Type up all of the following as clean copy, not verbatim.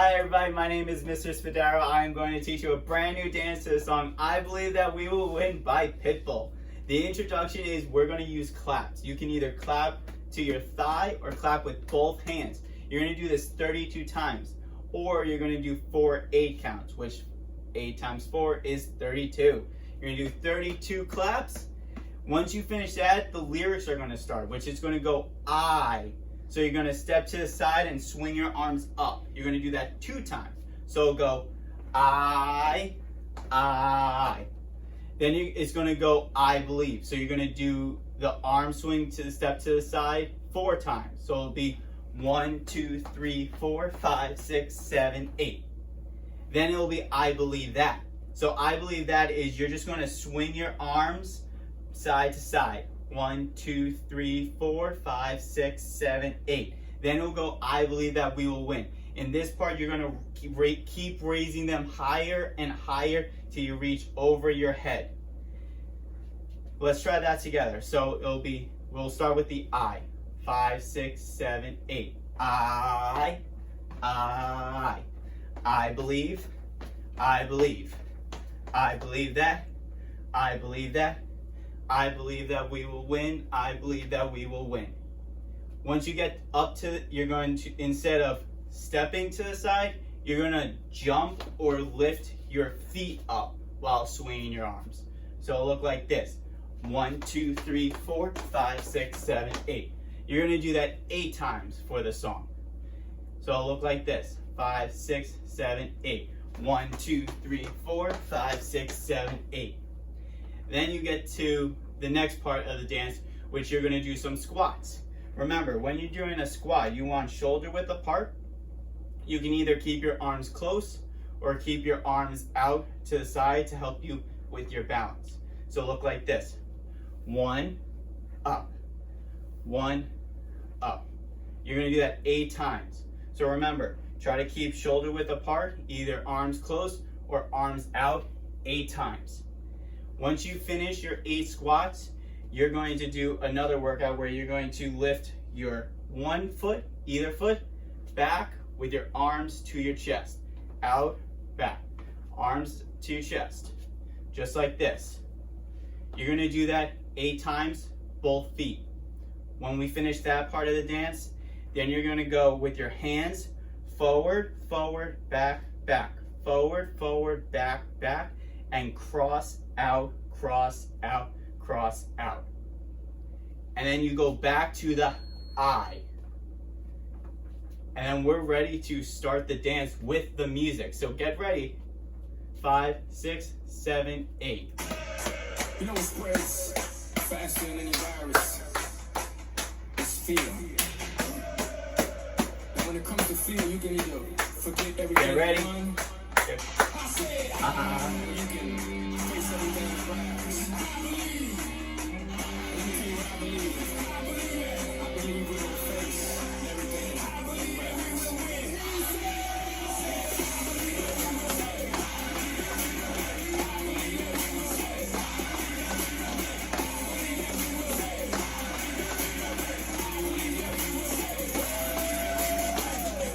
Hi everybody, my name is Mr. Spadaro. I am going to teach you a brand new dance to the song I Believe That We Will Win by Pitbull. The introduction is we're going to use claps. You can either clap to your thigh or clap with both hands. You're going to do this 32 times, or you're going to do 4 8 counts, which 8 times 4 is 32. You're going to do 32 claps. Once you finish that, the lyrics are going to start, which is going to go I. So you're going to step to the side and swing your arms up. You're going to do that 2 times. So go I. Then it's going to go I believe. So you're going to do the arm swing to the step to the side 4 times. So it'll be 1, 2, 3, 4, 5, 6, 7, 8. Then it'll be I believe that. So I believe that is you're just going to swing your arms side to side. 1, 2, 3, 4, 5, 6, 7, 8. Then it'll go, I believe that we will win. In this part, you're going to keep raising them higher and higher till you reach over your head. Let's try that together. So we'll start with the I. 5, 6, 7, 8. I believe. I believe. I believe that. I believe that. I believe that we will win. I believe that we will win. Once you get up to, you're going to, instead of stepping to the side, you're going to jump or lift your feet up while swinging your arms. So it'll look like this. 1, 2, 3, 4, 5, 6, 7, 8. You're going to do that 8 times for the song. So it'll look like this. 5, 6, 7, 8. 1, 2, 3, 4, 5, 6, 7, 8. Then you get to the next part of the dance, which you're going to do some squats. Remember, when you're doing a squat, you want shoulder width apart. You can either keep your arms close or keep your arms out to the side to help you with your balance. So look like this. 1, up. 1, up. You're going to do that 8 times. So remember, try to keep shoulder width apart, either arms close or arms out 8 times. Once you finish your 8 squats, you're going to do another workout where you're going to lift your one foot, either foot, back with your arms to your chest. Out, back. Arms to your chest. Just like this. You're going to do that 8 times, both feet. When we finish that part of the dance, then you're going to go with your hands forward, forward, back, back. Forward, forward, back, back. And cross out, cross out, cross out. And then you go back to the I. And then we're ready to start the dance with the music. So get ready. 5, 6, 7, 8. You know what spreads faster than any virus? It's fear. And when it comes to fear, you can either forget everything. Get ready. You can face everything as rise. I believe we will face everything as rise.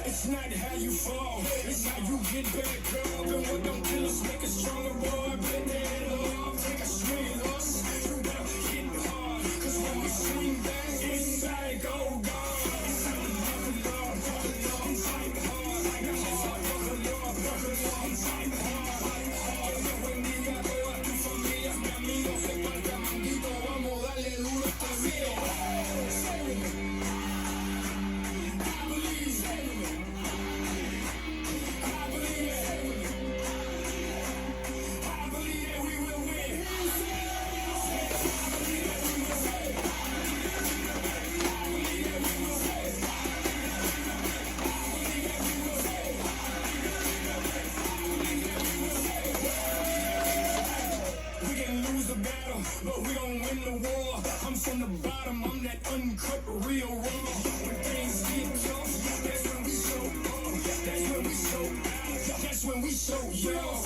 It's not how you fall, it's how you get back up. And what don't kill us make us stronger, boy. Bet that love, take a swing, loss. You gotta hit hard, cause when we swing back, it's like, oh God. But we don't win the war. I'm from the bottom, I'm that uncut, real raw. When things get tough, that's when we show up. That's when we show out. That's when we show y'all.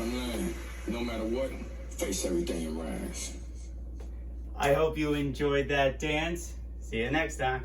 bottom line, no matter what, face everything and rise. I hope you enjoyed that dance. See you next time.